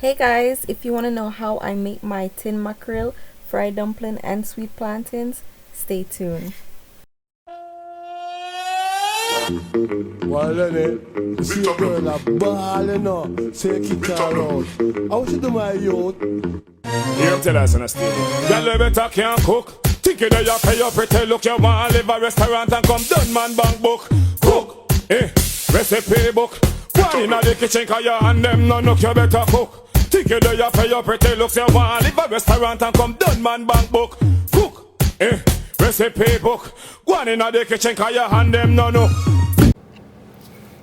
Hey guys, if you want to know how I make my tin mackerel, fried dumpling, and sweet plantains, stay tuned. Well, then it, see a girl a ball, you know, say kick her out. How she do my youth? You tell us on a stage. Girl, you better can't cook. Think you that you pay your pretty look. You want to live a restaurant and come done man bank book. Cook, recipe book. Why inna the kitchen 'cause you and them no look. You better cook. Think you that you pay your pretty looks. You want to live a restaurant and come done man bank book. Cook, recipe book. Why inna the kitchen 'cause you and them no look.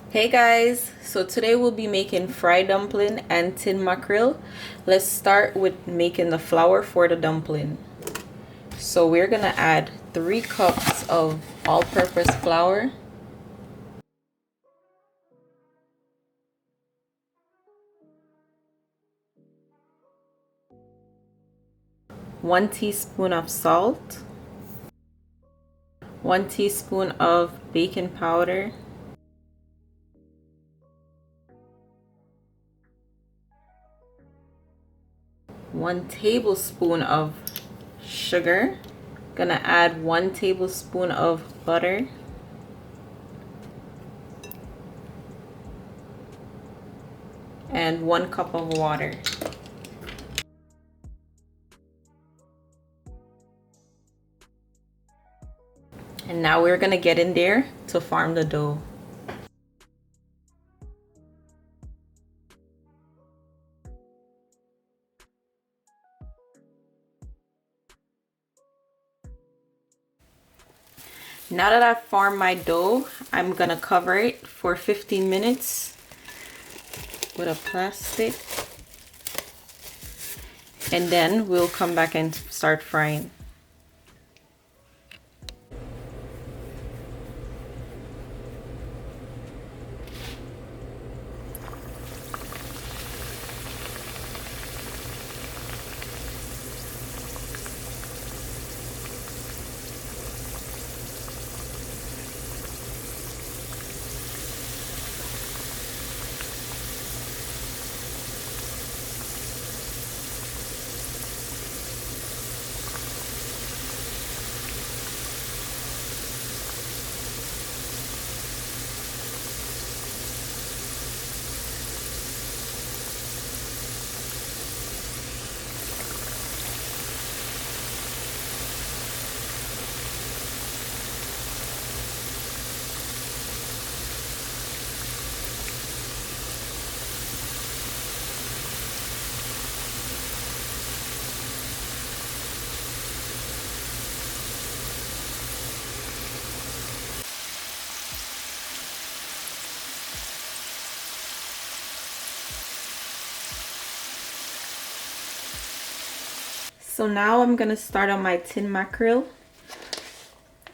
Hey guys, so today we'll be making fried dumpling and tin mackerel. Let's start with making the flour for the dumpling. So we're gonna add 3 cups of all-purpose flour, 1 teaspoon of salt, 1 teaspoon of baking powder, 1 tablespoon of sugar. Gonna add 1 tablespoon of butter, and 1 cup of water. And now we're gonna get in there to form the dough. Now that I've formed my dough, I'm gonna cover it for 15 minutes with a plastic, and then we'll come back and start frying. So now I'm gonna start on my tin mackerel,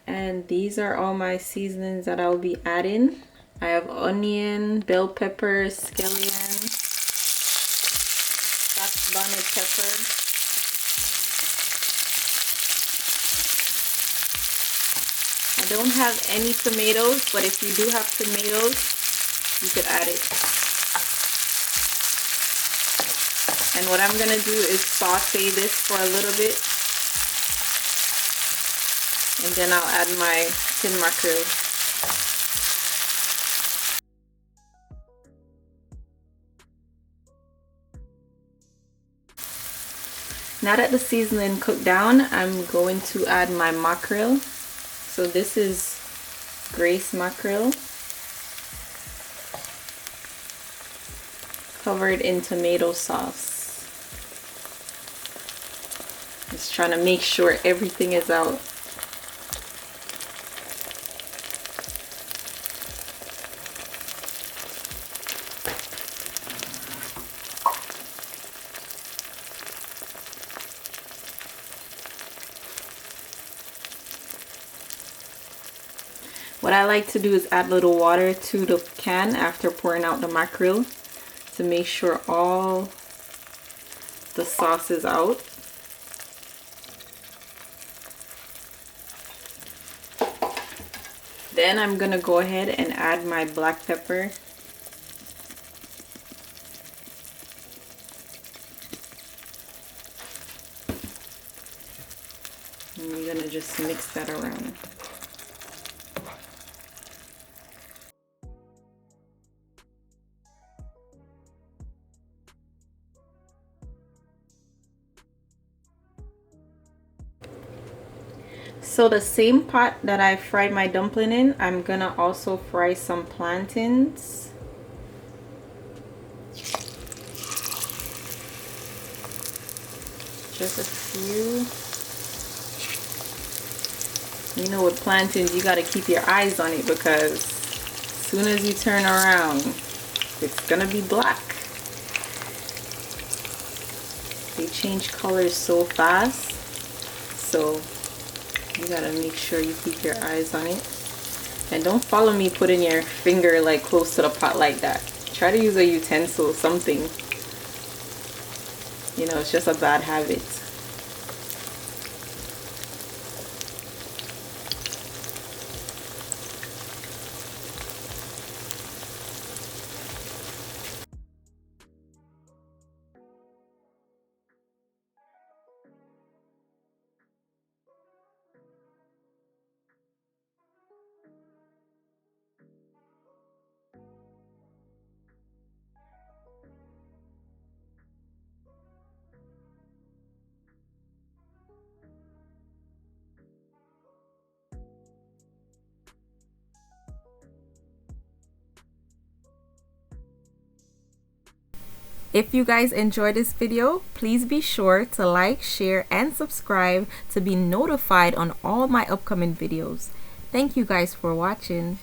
and these are all my seasonings that I'll be adding. I have onion, bell pepper, scallion, Scotch bonnet pepper, I don't have any tomatoes, but if you do have tomatoes, you could add it. And what I'm gonna do is saute this for a little bit, and then I'll add my tin mackerel. Now that the seasoning cooked down, I'm going to add my mackerel. So this is Grace mackerel, covered in tomato sauce. Just trying to make sure everything is out. What I like to do is add a little water to the can after pouring out the mackerel to make sure all the sauce is out. Then I'm gonna go ahead and add my black pepper, And you're gonna just mix that around. So the same pot that I fried my dumpling in, I'm gonna also fry some plantains. Just a few. You know, with plantains, you gotta keep your eyes on it because as soon as you turn around, it's gonna be black. They change colors so fast, so you gotta make sure you keep your eyes on it. And don't follow me putting your finger like close to the pot like that. Try to use a utensil, something. You know, it's just a bad habit. If you guys enjoyed this video, please be sure to like, share, and subscribe to be notified on all my upcoming videos. Thank you guys for watching.